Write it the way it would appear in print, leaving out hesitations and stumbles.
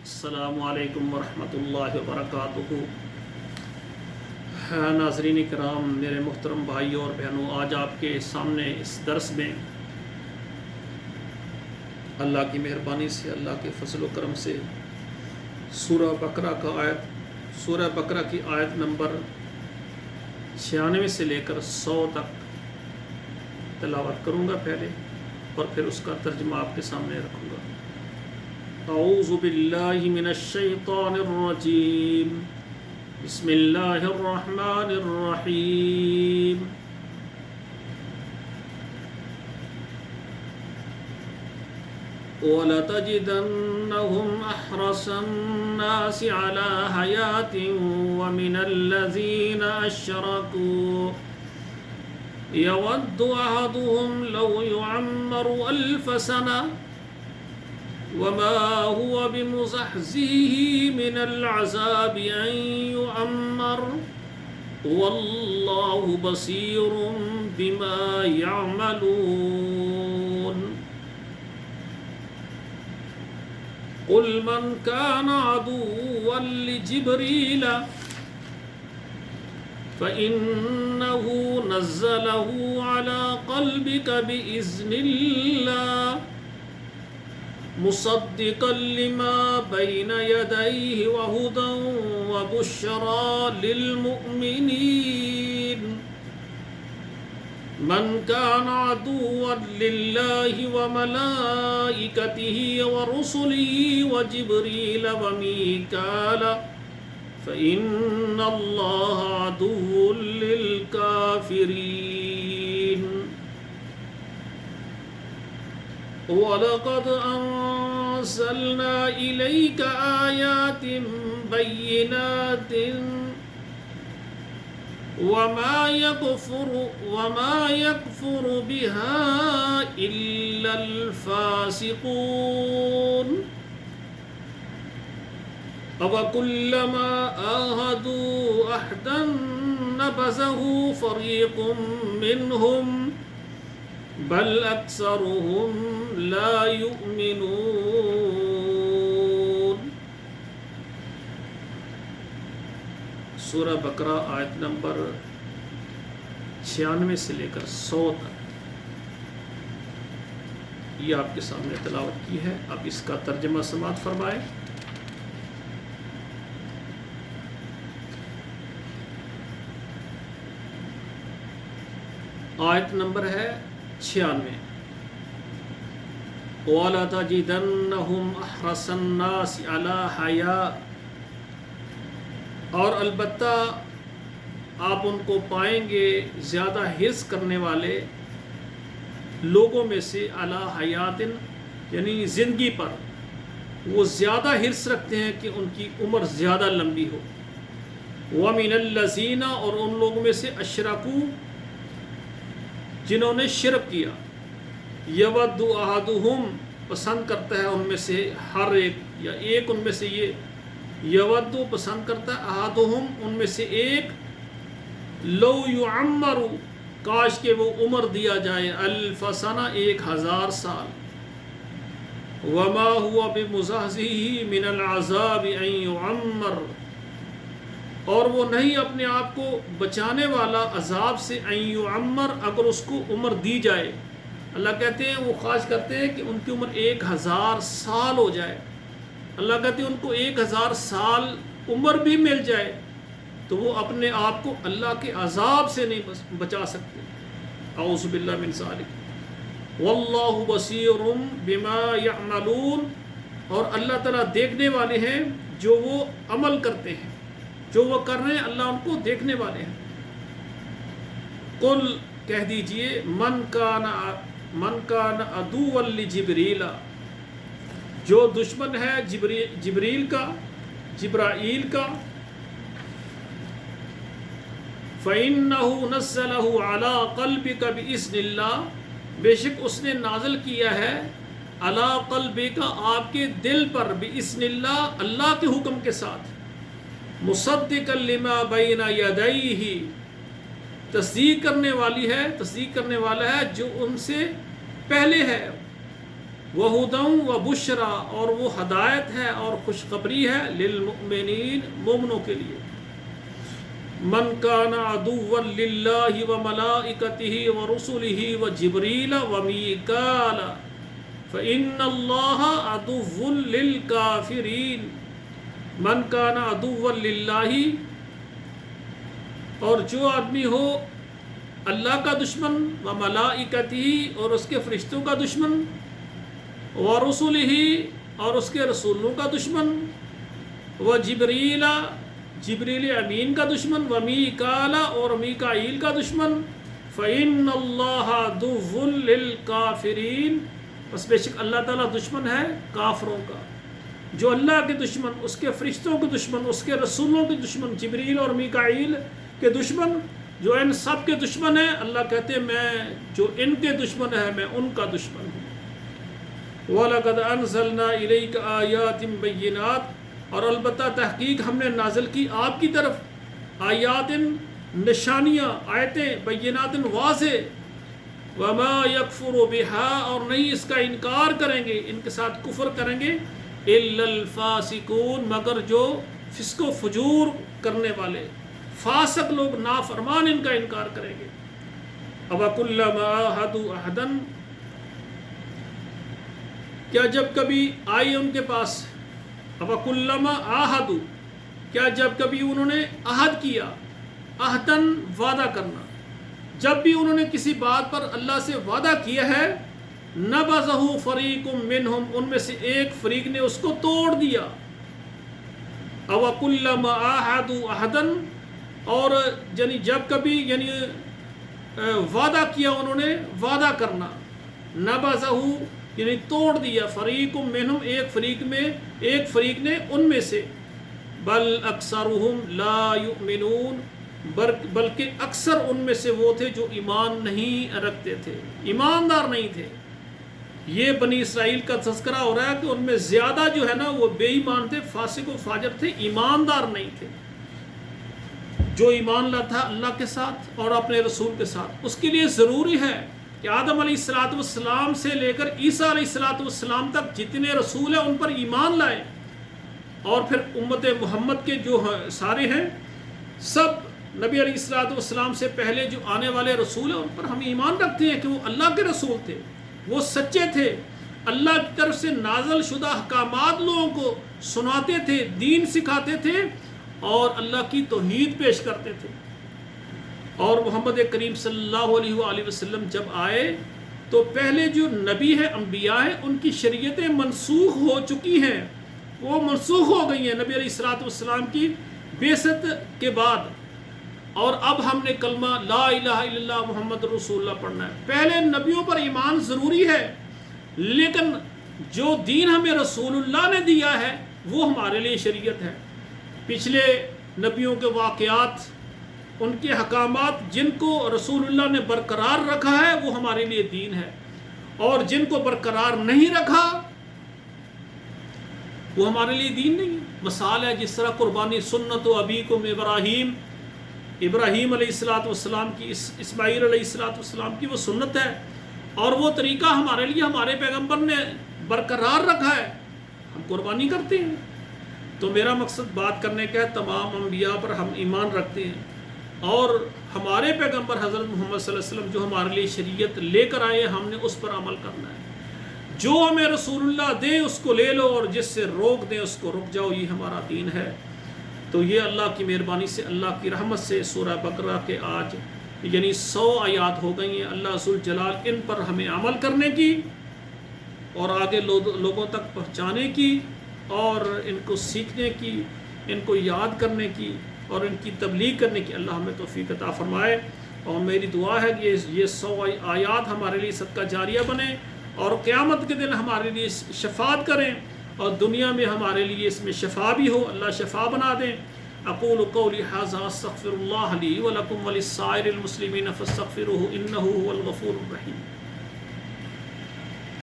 السلام علیکم ورحمۃ اللہ وبرکاتہ۔ ناظرین کرام، میرے محترم بھائیوں اور بہنوں، آج آپ کے سامنے اس درس میں اللہ کی مہربانی سے، اللہ کے فضل و کرم سے سورہ بقرہ کی آیت نمبر 96 سے لے کر 100 تک تلاوت کروں گا پہلے، اور پھر اس کا ترجمہ آپ کے سامنے رکھوں گا۔ اعوذ باللہ من الشیطان الرجیم، بسم اللہ الرحمن الرحیم۔ وَلَتَجِدَنَّهُمْ أَحْرَصَ النَّاسِ عَلَى حَيَاةٍ وَمِنَ الَّذِينَ أَشْرَكُوا يَوَدُّ أَحَدُهُمْ لَوْ يُعَمَّرُ أَلْفَ سَنَةٍ وَمَا هُوَ بِمُزَحْزِحِهِ مِنَ الْعَذَابِ أَن يُعَمَّرَ وَاللَّهُ بَصِيرٌ بِمَا يَعْمَلُونَ۔ قُلْ مَنْ كَانَ عَدُوًّا لِجِبْرِيلَ فَإِنَّهُ نَزَّلَهُ عَلَى قَلْبِكَ بِإِذْنِ اللَّهِ مُصَدِّقًا لِمَا بَيْنَ يَدَيْهِ وَهُدًى وَبُشْرَى لِلْمُؤْمِنِينَ۔ من كان عدوا لله وملائكته ورسله وجبريل وميكال فإن الله عدو للكافرين۔ وَلَقَدْ أَنزَلْنَا إِلَيْكَ آيَاتٍ بَيِّنَاتٍ وَمَا يَكْفُرُ بِهَا إِلَّا الْفَاسِقُونَ۔ أَوَكُلَّمَا عَاهَدُوا عَهْدًا نَبَذَهُ فَرِيقٌ مِّنْهُمْ بَلْ أَكْثَرُهُمْ لَا يُؤْمِنُونَ۔ سورہ بقرہ آیت نمبر 96 سے لے کر 100 تک یہ آپ کے سامنے تلاوت کی ہے۔ اب اس کا ترجمہ سماعت فرمائیں۔ آیت نمبر ہے 96۔ وَلَتَجِدَنَّهُمْ أَحْرَصَ النَّاسِ عَلَى حَيَاةٍ، اور البتہ آپ ان کو پائیں گے زیادہ حرص کرنے والے لوگوں میں سے، علی حیات یعنی زندگی پر، وہ زیادہ حرص رکھتے ہیں کہ ان کی عمر زیادہ لمبی ہو۔ وَمِنَ الَّذِينَ، اور ان لوگوں میں سے اشرکوا جنہوں نے شرک کیا، یود احدہم پسند کرتا ہے ان میں سے ہر ایک یا ایک ان میں سے، یہ یود پسند کرتا ہے، احدہم ان میں سے ایک، لو یعمر کاش کہ وہ عمر دیا جائے، الف سنہ 1000 سال، وما هو بمزحزحہ من العذاب ان یعمر، اور وہ نہیں اپنے آپ کو بچانے والا عذاب سے، ان یعمر اگر اس کو عمر دی جائے۔ اللہ کہتے ہیں وہ خواہش کرتے ہیں کہ ان کی عمر 1000 سال ہو جائے۔ اللہ کہتے ہیں ان کو 1000 سال عمر بھی مل جائے تو وہ اپنے آپ کو اللہ کے عذاب سے نہیں بچا سکتے۔ اعوذ باللہ من ذالک۔ واللہ بصیر بما یعملون، اور اللہ تعالیٰ دیکھنے والے ہیں جو وہ عمل کرتے ہیں، جو وہ کر رہے ہیں، اللہ ان کو دیکھنے والے ہیں۔ قل کہہ دیجئے، من کان عدوا لجبریل، جو دشمن ہے جبرائیل کا، فَإِنَّهُ نَزَّلَهُ عَلَىٰ قَلْبِكَ بِإِذْنِ اللَّهِ، بے شک اس نے نازل کیا ہے عَلَىٰ قَلْبِكَ آپ کے دل پر، بِإِذْنِ اللَّهِ اللہ کے حکم کے ساتھ، مُصَدِّقًا لِمَا بَيْنَ يَدَيْهِ تصدیق کرنے والا ہے جو ان سے پہلے ہے، وَهُدًى اور ہدایت، وَبُشْرَى لِلْمُؤْمِنِينَ، اور بشارت دینے والی ہے ان کے لیے جو ان سے پہلے ہے، مُصَدِّقًا لِمَا بَيْنَ يَدَيْهِ تصدیق کرنے والا ہے جو ان سے وہدن و بشرا، اور وہ ہدایت ہے اور خوشخبری ہے للمؤمنین، مومنوں کے لیے. من کان عدوا للہ وملائکتہ ورسلہ وجبریل ومیکال فإن اللہ عدو للکافرین. من کان عدوا للہ، اور جو آدمی ہو اللہ کا دشمن، وملائکتہ، اور اس کے فرشتوں کا دشمن، ورسلہ، اور اس کے رسولوں کا دشمن، وجبریل، جبریل امین کا دشمن، ومیکال، اور میکائیل کا دشمن، فإن اللہ عدو للکافرین، بس بے شک اللہ تعالیٰ دشمن ہے کافروں کا. جو اللہ کے دشمن، اس کے فرشتوں کے دشمن، اس کے رسولوں کے دشمن، جبریل اور میکائیل کے دشمن، جو ان سب کے دشمن ہیں، اللہ کہتے ہیں میں جو ان کے دشمن ہے میں ان کا دشمن ہوں. وَلَقَدْ أَنزَلْنَا إِلَيْكَ آيَاتٍ بَيِّنَاتٍ، اور البتہ تحقیق ہم نے نازل کی آپ کی طرف آیات، نشانیاں، آیتیں، بینات، واضح. وَمَا يَكْفُرُ بِهَا، اور نہیں اس کا انکار کریں گے، ان کے ساتھ کفر کریں گے، إِلَّا الْفَاسِقُونَ، مگر جو فسق و فجور کرنے والے فاسق لوگ، نافرمان ان کا انکار کریں گے. أَوَكُلَّمَا عَاهَدُوا عَهْدًا، کیا جب کبھی آئی ان کے پاس، أَوَكُلَّمَا عَاهَدُوا، کیا جب کبھی انہوں نے عہد کیا، عہدن وعدہ کرنا، جب بھی انہوں نے کسی بات پر اللہ سے وعدہ کیا ہے، نبذہ فریق منہم، ان میں سے ایک فریق نے اس کو توڑ دیا. أَوَكُلَّمَا عَاهَدُوا عَهْدًا، اور یعنی جب کبھی یعنی وعدہ کیا انہوں نے، وعدہ کرنا، نبذہ یعنی توڑ دیا، فریق منہم، ایک فریق نے ان میں سے، بل اکثرہم لا یؤمنون، بلکہ اکثر ان میں سے وہ تھے جو ایمان نہیں رکھتے تھے، ایماندار نہیں تھے. یہ بنی اسرائیل کا تذکرہ ہو رہا ہے کہ ان میں زیادہ جو ہے نا وہ بے ایمان تھے، فاسق و فاجر تھے، ایماندار نہیں تھے. جو ایمان لاتا تھا اللہ کے ساتھ اور اپنے رسول کے ساتھ، اس کے لیے ضروری ہے کہ آدم علیہ السلام سے لے کر عیسیٰ علیہ السلام تک جتنے رسول ہیں ان پر ایمان لائے، اور پھر امت محمد کے جو سارے ہیں سب نبی علیہ السلام سے پہلے جو آنے والے رسول ہیں ان پر ہم ایمان رکھتے ہیں کہ وہ اللہ کے رسول تھے، وہ سچے تھے، اللہ کی طرف سے نازل شدہ احکامات لوگوں کو سناتے تھے، دین سکھاتے تھے، اور اللہ کی توحید پیش کرتے تھے. اور محمد کریم صلی اللہ علیہ وآلہ وسلم جب آئے تو پہلے جو نبی ہیں، انبیاء ہیں، ان کی شریعتیں منسوخ ہو چکی ہیں، وہ منسوخ ہو گئی ہیں نبی علیہ السلام کی بعثت کے بعد. اور اب ہم نے کلمہ لا الہ الا اللہ محمد رسول اللہ پڑھنا ہے. پہلے نبیوں پر ایمان ضروری ہے، لیکن جو دین ہمیں رسول اللہ نے دیا ہے وہ ہمارے لیے شریعت ہے. پچھلے نبیوں کے واقعات، ان کے حکامات جن کو رسول اللہ نے برقرار رکھا ہے وہ ہمارے لیے دین ہے، اور جن کو برقرار نہیں رکھا وہ ہمارے لیے دین نہیں ہے. مثال ہے جس طرح قربانی، سنت و ابیکم ابراہیم علیہ السلام کی، اسماعیل علیہ السلام کی وہ سنت ہے، اور وہ طریقہ ہمارے لیے ہمارے پیغمبر نے برقرار رکھا ہے، ہم قربانی کرتے ہیں. تو میرا مقصد بات کرنے کا ہے تمام انبیاء پر ہم ایمان رکھتے ہیں، اور ہمارے پیغمبر حضرت محمد صلی اللہ علیہ وسلم جو ہمارے لیے شریعت لے کر آئے ہم نے اس پر عمل کرنا ہے. جو ہمیں رسول اللہ دے اس کو لے لو، اور جس سے روک دیں اس کو رک جاؤ، یہ ہمارا دین ہے. تو یہ اللہ کی مہربانی سے، اللہ کی رحمت سے سورہ بقرہ کے آج یعنی 100 آیات ہو گئی ہیں. اللہ ذو الجلال ان پر ہمیں عمل کرنے کی اور آگے لوگوں تک پہنچانے کی، اور ان کو سیکھنے کی، ان کو یاد کرنے کی، اور ان کی تبلیغ کرنے کی اللہ ہمیں توفیق عطا فرمائے. اور میری دعا ہے کہ یہ 100 آیات ہمارے لیے صدقہ جاریہ بنے، اور قیامت کے دن ہمارے لیے شفاعت کریں، اور دنیا میں ہمارے لیے اس میں شفا بھی ہو، اللہ شفا بنا دیں. اقول قولی ھذا استغفر اللہ لی ولکم ولسائر المسلمین فاستغفروہ انہ هو الغفور الرحیم.